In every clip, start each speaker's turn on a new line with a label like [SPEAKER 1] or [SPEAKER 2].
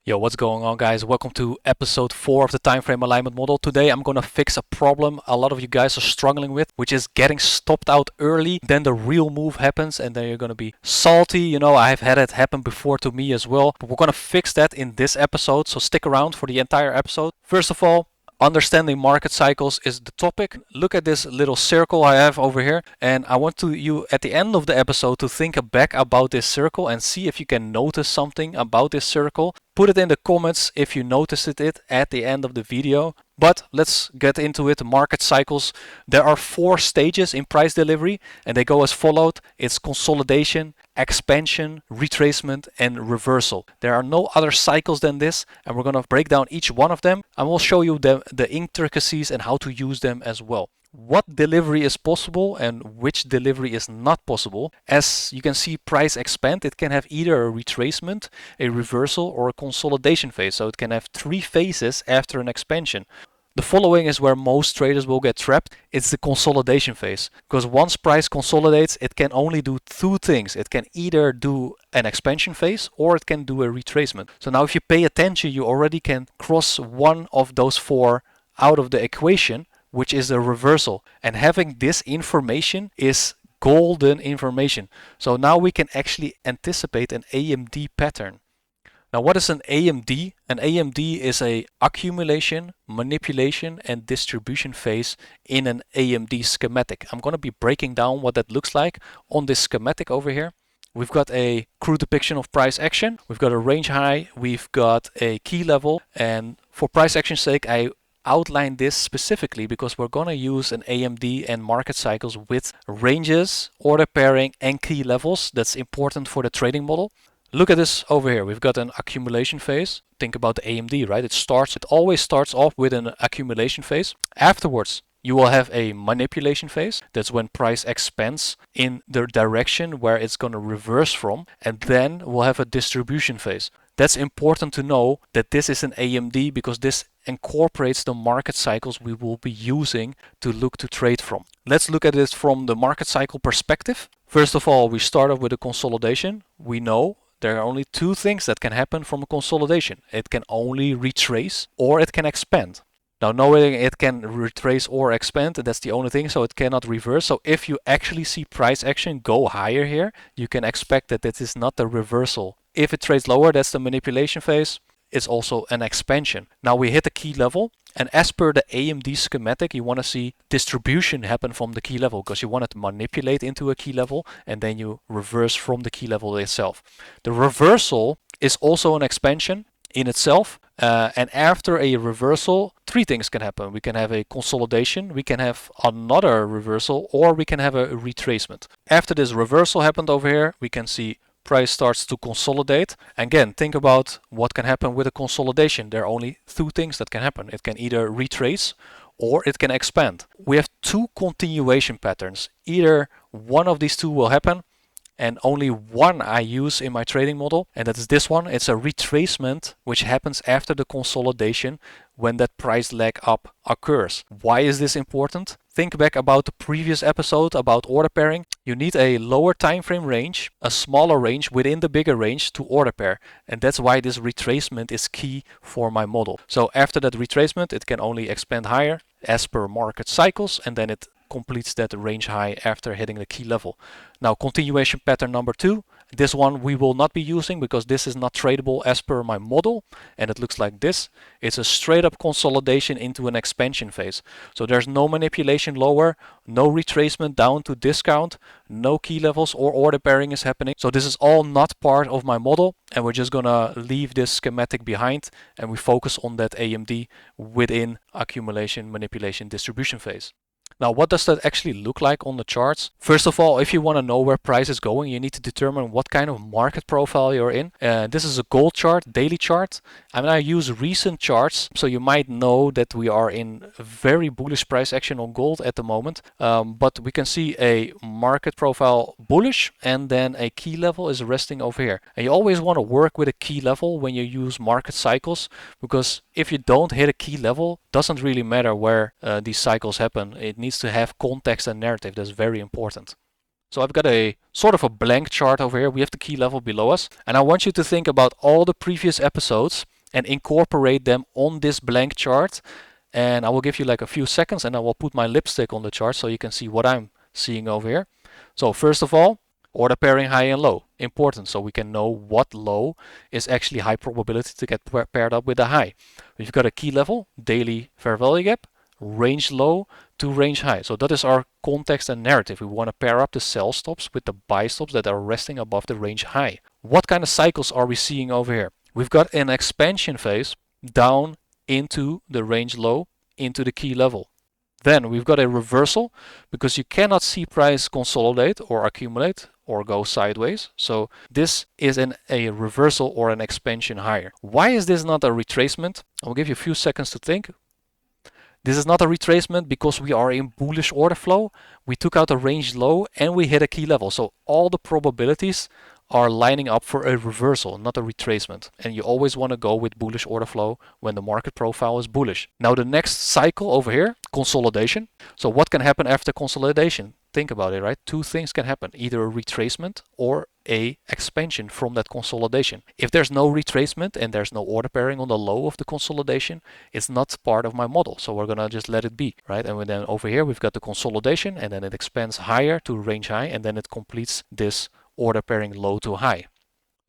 [SPEAKER 1] Yo, what's going on, guys? Welcome to episode 4 of the time frame alignment model. Today I'm gonna fix a problem a lot of you guys are struggling with, which is getting stopped out early. Then the real move happens and then you're gonna be salty. You know, I've had it happen before to me as well. But we're gonna fix that in this episode, so stick around for the entire episode. First of all, understanding market cycles is the topic. Look at this little circle I have over here, and I want you at the end of the episode to think back about this circle and see if you can notice something about this circle. Put it in the comments if you noticed it at the end of the video. But let's get into it. Market cycles. There are 4 stages in price delivery and they go as followed. It's consolidation, expansion, retracement, and reversal. There are no other cycles than this, and we're going to break down each one of them and we'll show you the intricacies and how to use them as well. What delivery is possible and which delivery is not possible. As you can see, price expand, it can have either a retracement, a reversal, or a consolidation phase. So it can have 3 phases after an expansion. The following is where most traders will get trapped. It's the consolidation phase. Because once price consolidates, it can only do 2 things. It can either do an expansion phase or it can do a retracement. So now if you pay attention, you already can cross one of those 4 out of the equation, which is a reversal. And having this information is golden information. So now we can actually anticipate an AMD pattern. Now, what is an AMD? An AMD is a accumulation, manipulation, and distribution phase in an AMD schematic. I'm going to be breaking down what that looks like on this schematic over here. We've got a crude depiction of price action. We've got a range high. We've got a key level. And for price action's sake, I outline this specifically because we're going to use an AMD and market cycles with ranges, order pairing, and key levels. That's important for the trading model. Look at this over here. We've got an accumulation phase. Think about the AMD, right? It always starts off with an accumulation phase. Afterwards, you will have a manipulation phase. That's when price expands in the direction where it's going to reverse from. And then we'll have a distribution phase. That's important to know that this is an AMD because this incorporates the market cycles we will be using to look to trade from. Let's look at this from the market cycle perspective. First of all, we start off with a consolidation. We know there are only 2 things that can happen from a consolidation. It can only retrace or it can expand. Now, knowing it can retrace or expand, that's the only thing, so it cannot reverse. So if you actually see price action go higher here, you can expect that this is not the reversal. If it trades lower, that's the manipulation phase. It's also an expansion. Now we hit the key level, and as per the AMD schematic, you want to see distribution happen from the key level because you want it to manipulate into a key level and then you reverse from the key level itself. The reversal is also an expansion in itself, and after a reversal, 3 things can happen. We can have a consolidation, we can have another reversal, or we can have a retracement. After this reversal happened over here, we can see price starts to consolidate. Again, think about what can happen with a consolidation. There are only 2 things that can happen. It can either retrace or it can expand. We have 2 continuation patterns. Either one of these 2 will happen, and only one I use in my trading model, and that is this one. It's a retracement which happens after the consolidation when that price leg up occurs. Why is this important? Think back about the previous episode about order pairing. You need a lower time frame range, a smaller range within the bigger range to order pair, and that's why this retracement is key for my model. So after that retracement, it can only expand higher as per market cycles, and then it completes that range high after hitting the key level. Now, continuation pattern number 2. This one we will not be using because this is not tradable as per my model, and it looks like this. It's a straight up consolidation into an expansion phase. So there's no manipulation lower, no retracement down to discount, no key levels or order pairing is happening. So this is all not part of my model, and we're just gonna leave this schematic behind and we focus on that AMD within accumulation, manipulation, distribution phase. Now, what does that actually look like on the charts? First of all, if you want to know where price is going, you need to determine what kind of market profile you're in. This is a gold chart, daily chart. I'm going to use recent charts, so you might know that we are in very bullish price action on gold at the moment. But we can see a market profile bullish, and then a key level is resting over here. And you always want to work with a key level when you use market cycles, because if you don't hit a key level, doesn't really matter where these cycles happen. It needs to have context and narrative. That's very important. So I've got a sort of a blank chart over here. We have the key level below us, and I want you to think about all the previous episodes and incorporate them on this blank chart. And I will give you like a few seconds and I will put my lipstick on the chart so you can see what I'm seeing over here. So first of all, order pairing high and low, important, so we can know what low is actually high probability to get paired up with a high. We've got a key level, daily fair value gap, range low to range high. So that is our context and narrative. We want to pair up the sell stops with the buy stops that are resting above the range high. What kind of cycles are we seeing over here? We've got an expansion phase down into the range low, into the key level. Then we've got a reversal because you cannot see price consolidate or accumulate or go sideways. So this is a reversal or an expansion higher. Why is this not a retracement? I'll give you a few seconds to think. This is not a retracement because we are in bullish order flow. We took out a range low and we hit a key level. So all the probabilities are lining up for a reversal, not a retracement. And you always want to go with bullish order flow when the market profile is bullish. Now the next cycle over here, consolidation. So what can happen after consolidation? Think about it, right? Two things can happen, either a retracement or a expansion from that consolidation. If there's no retracement and there's no order pairing on the low of the consolidation, it's not part of my model. So we're gonna just let it be, right? And then over here we've got the consolidation and then it expands higher to range high and then it completes this order pairing low to high.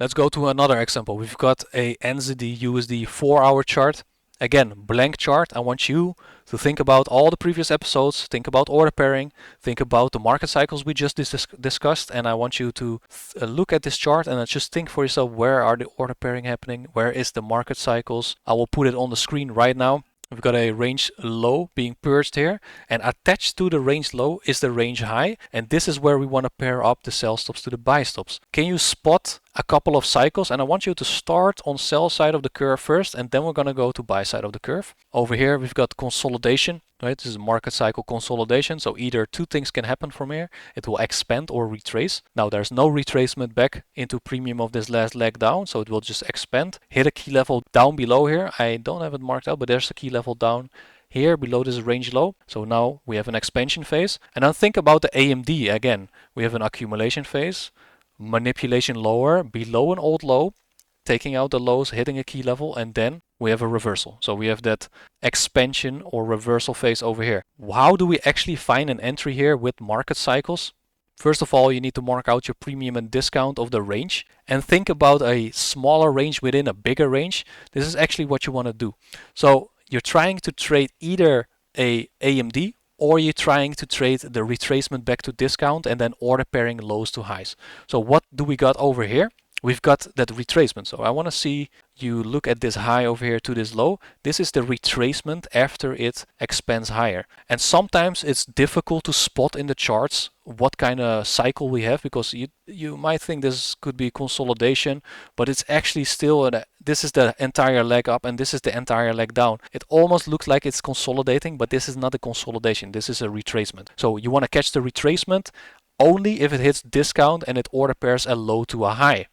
[SPEAKER 1] Let's go to another example. We've got a NZD USD 4-hour chart. Again, blank chart. I want you to think about all the previous episodes, think about order pairing, think about the market cycles we just discussed, and I want you to look at this chart and just think for yourself, where are the order pairing happening? Where is the market cycles? I will put it on the screen right now. We've got a range low being purged here, and attached to the range low is the range high, and this is where we want to pair up the sell stops to the buy stops. Can you spot a couple of cycles? And I want you to start on sell side of the curve first, and then we're going to go to buy side of the curve. Over here we've got consolidation, right? This is market cycle consolidation, so either two things can happen from here. It will expand or retrace. Now there's no retracement back into premium of this last leg down, so it will just expand, hit a key level down below here. I don't have it marked out, but there's a key level down here below this range low. So now we have an expansion phase. And now think about the AMD again. We have an accumulation phase, manipulation lower below an old low, taking out the lows, hitting a key level, and then we have a reversal. So we have that expansion or reversal phase over here. How do we actually find an entry here with market cycles? First of all, you need to mark out your premium and discount of the range and think about a smaller range within a bigger range. This is actually what you want to do. So you're trying to trade either a AMD or you're trying to trade the retracement back to discount and then order pairing lows to highs. So what do we got over here? We've got that retracement. So I want to see you look at this high over here to this low. This is the retracement after it expands higher. And sometimes it's difficult to spot in the charts what kind of cycle we have, because you might think this could be consolidation, but it's actually still this is the entire leg up and this is the entire leg down. It almost looks like it's consolidating, but this is not a consolidation. This is a retracement. So you want to catch the retracement only if it hits discount and it order pairs a low to a high.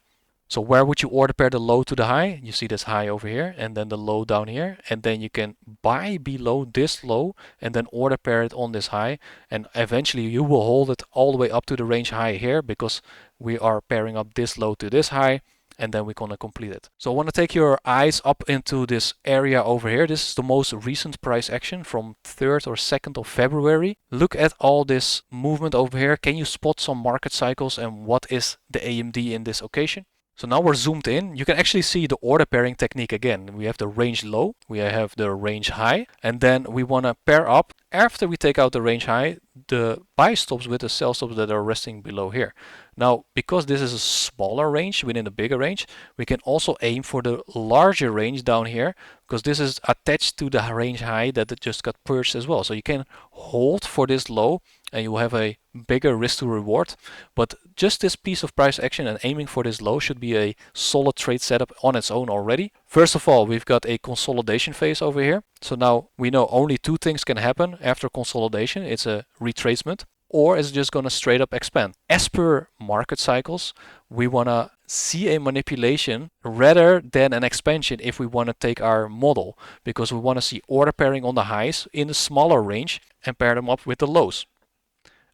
[SPEAKER 1] So where would you order pair the low to the high? You see this high over here and then the low down here, and then you can buy below this low and then order pair it on this high, and eventually you will hold it all the way up to the range high here because we are pairing up this low to this high, and then we're going to complete it. So I want to take your eyes up into this area over here. This is the most recent price action from 3rd or 2nd of February. Look at all this movement over here. Can you spot some market cycles and what is the AMD in this occasion? So now we're zoomed in. You can actually see the order pairing technique again. We have the range low, we have the range high, and then we want to pair up, after we take out the range high, the buy stops with the sell stops that are resting below here. Now, because this is a smaller range within a bigger range, we can also aim for the larger range down here, because this is attached to the range high that it just got purged as well. So you can hold for this low and you will have a bigger risk to reward. But just this piece of price action and aiming for this low should be a solid trade setup on its own already. First of all, we've got a consolidation phase over here. So now we know only two things can happen after consolidation. It's a retracement, or it's just going to straight up expand. As per market cycles, we want to see a manipulation rather than an expansion if we want to take our model, because we want to see order pairing on the highs in a smaller range and pair them up with the lows.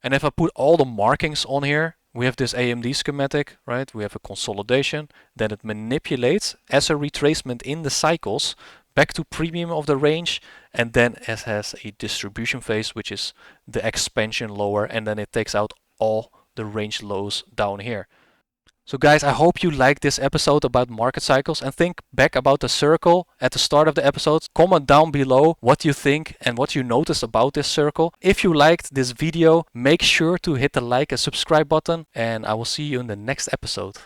[SPEAKER 1] And if I put all the markings on here, we have this AMD schematic, right? We have a consolidation, then it manipulates as a retracement in the cycles back to premium of the range, and then it has a distribution phase, which is the expansion lower, and then it takes out all the range lows down here. So guys, I hope you liked this episode about market cycles and think back about the circle at the start of the episode. Comment down below what you think and what you noticed about this circle. If you liked this video, make sure to hit the like and subscribe button, and I will see you in the next episode.